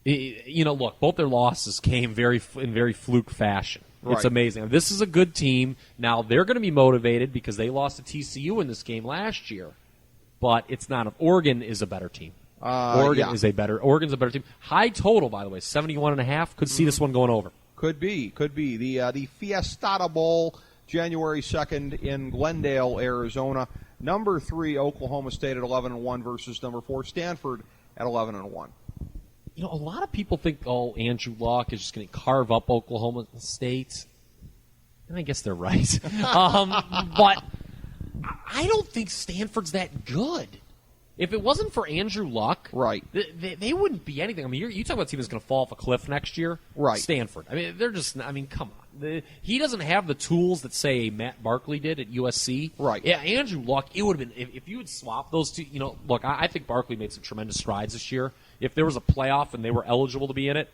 look, both their losses came in very fluke fashion. Right. It's amazing. This is a good team. Now, they're going to be motivated because they lost to TCU in this game last year, but it's not. Oregon is a better team. Oregon's a better team. High total, by the way, 71.5. Could see this one going over. Could be. The Fiestada Bowl, January 2nd in Glendale, Arizona. Number 3 Oklahoma State at 11-1 versus number 4 Stanford at 11-1. A lot of people think, Andrew Luck is just going to carve up Oklahoma State, and I guess they're right. But I don't think Stanford's that good. If it wasn't for Andrew Luck, right, they wouldn't be anything. I mean, you talk about a team that's going to fall off a cliff next year. Right. Stanford. I mean, they're just. I mean, come on. He doesn't have the tools that, say, Matt Barkley did at USC. Right. Yeah, Andrew Luck. It would have been if you had swapped those two. Look, I think Barkley made some tremendous strides this year. If there was a playoff and they were eligible to be in it,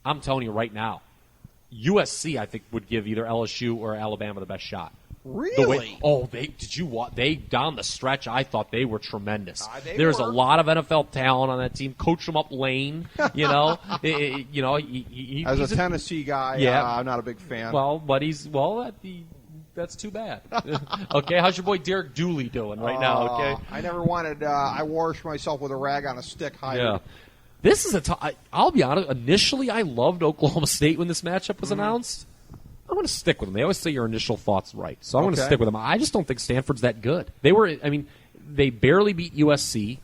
I'm telling you right now, USC I think would give either LSU or Alabama the best shot. Really? They down the stretch, I thought they were tremendous. There's a lot of NFL talent on that team. Coach them up Lane, As a Tennessee guy, I'm not a big fan. Well, but that's too bad. Okay, how's your boy Derek Dooley doing right now? Okay, I never wanted. I washed myself with a rag on a stick. Yeah. This is I'll be honest. Initially, I loved Oklahoma State when this matchup was announced. I'm going to stick with them. They always say your initial thoughts right, so I'm going to stick with them. I just don't think Stanford's that good. They barely beat USC.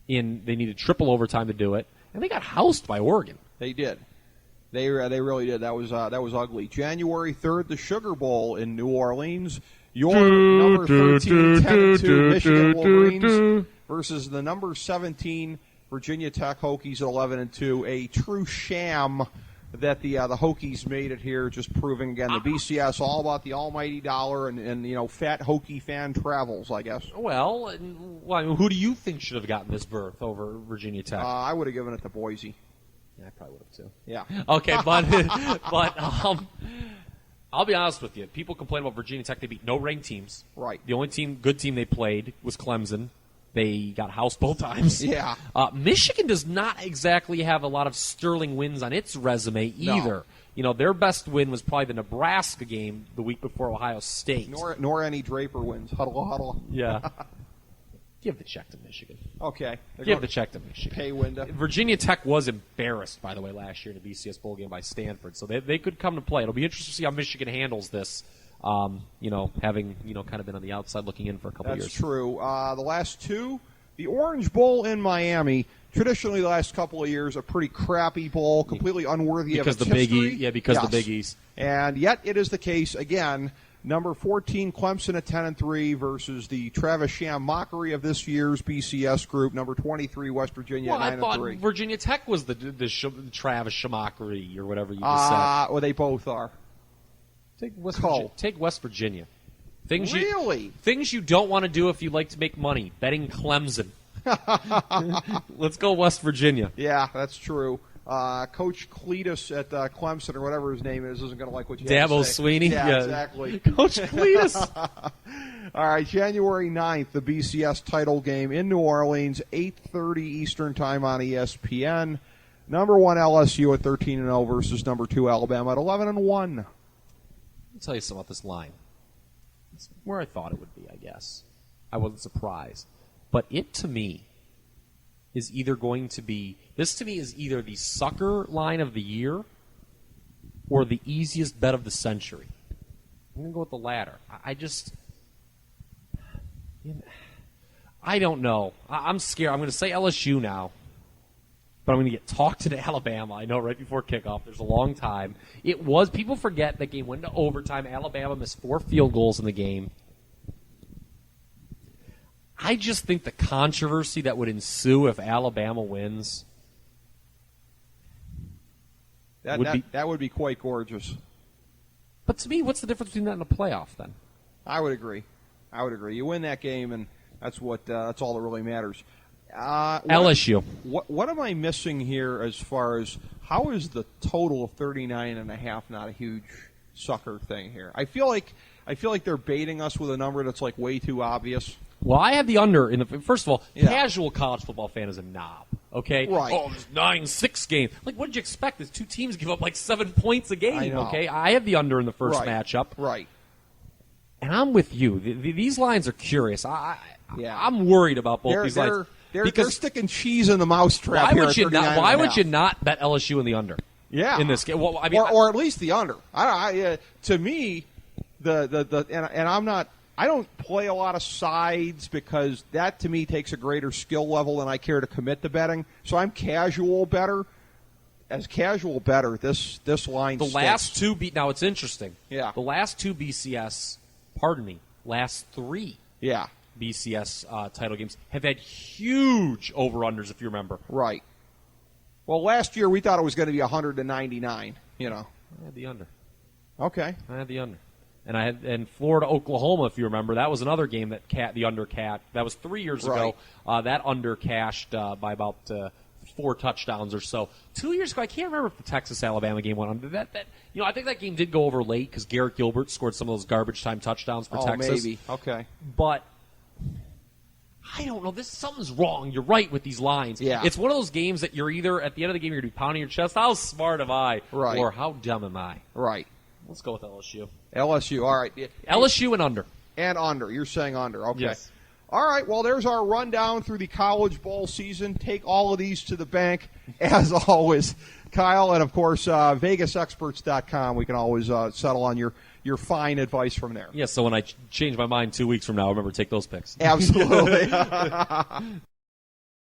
They needed triple overtime to do it, and they got housed by Oregon. They did. They really did. That was ugly. January 3rd, the Sugar Bowl in New Orleans. Your number 13, 10-2 Michigan Wolverines versus the number 17 Virginia Tech Hokies at 11-2. A true sham that the Hokies made it here, just proving again the BCS all about the almighty dollar and fat Hokie fan travels, I guess. Well, who do you think should have gotten this berth over Virginia Tech? I would have given it to Boise. Yeah, I probably would have too. Yeah. Okay, but I'll be honest with you. People complain about Virginia Tech. They beat no ranked teams. Right. The only good team they played was Clemson. They got housed both times. Yeah. Michigan does not exactly have a lot of sterling wins on its resume either. No. Their best win was probably the Nebraska game the week before Ohio State. Nor any Draper wins. Huddle, huddle. Yeah. Give the check to Michigan. Okay. Give the check to Michigan. Pay window. Virginia Tech was embarrassed, by the way, last year in the BCS bowl game by Stanford, so they could come to play. It'll be interesting to see how Michigan handles this. Having kind of been on the outside looking in for a couple of years. That's true. The last two, the Orange Bowl in Miami, traditionally the last couple of years, a pretty crappy bowl, completely unworthy of its history. Because the Big East. And yet it is the case again. Number 14, Clemson at 10-3 versus the Travis Sham mockery of this year's BCS group. Number 23, West Virginia at 9-3. I thought Virginia Tech was the Travis Shamockery or whatever you just said. Well, they both are. Take West Virginia. Really? Things you don't want to do if you like to make money. Betting Clemson. Let's go West Virginia. Yeah, that's true. Coach Cletus at Clemson or whatever his name is isn't going to like what you have to say. Dabo Sweeney? Yeah, exactly. Coach Cletus. All right, January 9th, the BCS title game in New Orleans, 8:30 Eastern Time on ESPN. Number 1 LSU at 13-0 versus number 2 Alabama at 11-1. I'll tell you something about this line. It's where I thought it would be, I guess. I wasn't surprised. But it, to me, is either going to be... This, to me, is either the sucker line of the year or the easiest bet of the century. I'm going to go with the latter. I don't know. I'm scared. I'm going to say LSU now. But I'm going to get talked into Alabama. I know right before kickoff. There's a long time. It was. People forget that game went to overtime. Alabama missed 4 field goals in the game. I just think the controversy that would ensue if Alabama wins that would be quite gorgeous. But to me, what's the difference between that and a playoff then? I would agree. You win that game, and that's all that really matters. LSU. What am I missing here as far as how is the total of 39.5 not a huge sucker thing here? I feel like they're baiting us with a number that's like way too obvious. Well, I have the under in the first of all. Yeah. Casual college football fan is a knob. Okay, right? Oh, it's 9-6 game. Like, what did you expect? These two teams give up like 7 points a game. I know. Okay, I have the under in the first matchup. Right. And I'm with you. These lines are curious. I'm worried about both these lines. They're sticking cheese in the mousetrap here. Why would you not bet LSU in the under? Yeah. In this game, well, I mean, or at least the under. To me, and I'm not. I don't play a lot of sides because that to me takes a greater skill level than I care to commit to betting. So I'm casual better. As casual better, this line. The last two now it's interesting. Yeah. The last two BCS, last 3. Yeah. BCS title games have had huge over-unders, if you remember. Right. Well, last year we thought it was going to be 100-99, you know. I had the under. Okay. I had the under. And Florida, Oklahoma, if you remember, that was another game that the under that was 3 years ago. That under cashed by about 4 touchdowns or so. 2 years ago, I can't remember if the Texas-Alabama game went under. I think that game did go over late because Garrett Gilbert scored some of those garbage time touchdowns for Texas. Maybe. Okay. But I don't know. Something's wrong. You're right with these lines. Yeah. It's one of those games that you're either at the end of the game you're going to be pounding your chest, how smart am I? Right. Or how dumb am I? Right. Let's go with LSU. LSU. All right. LSU and under. And under. You're saying under. Okay. Yes. All right. Well, there's our rundown through the college bowl season. Take all of these to the bank, as always. Kyle, and, of course, VegasExperts.com. We can always settle on your fine advice from there. Yeah, so when I change my mind 2 weeks from now, remember, take those picks. Absolutely.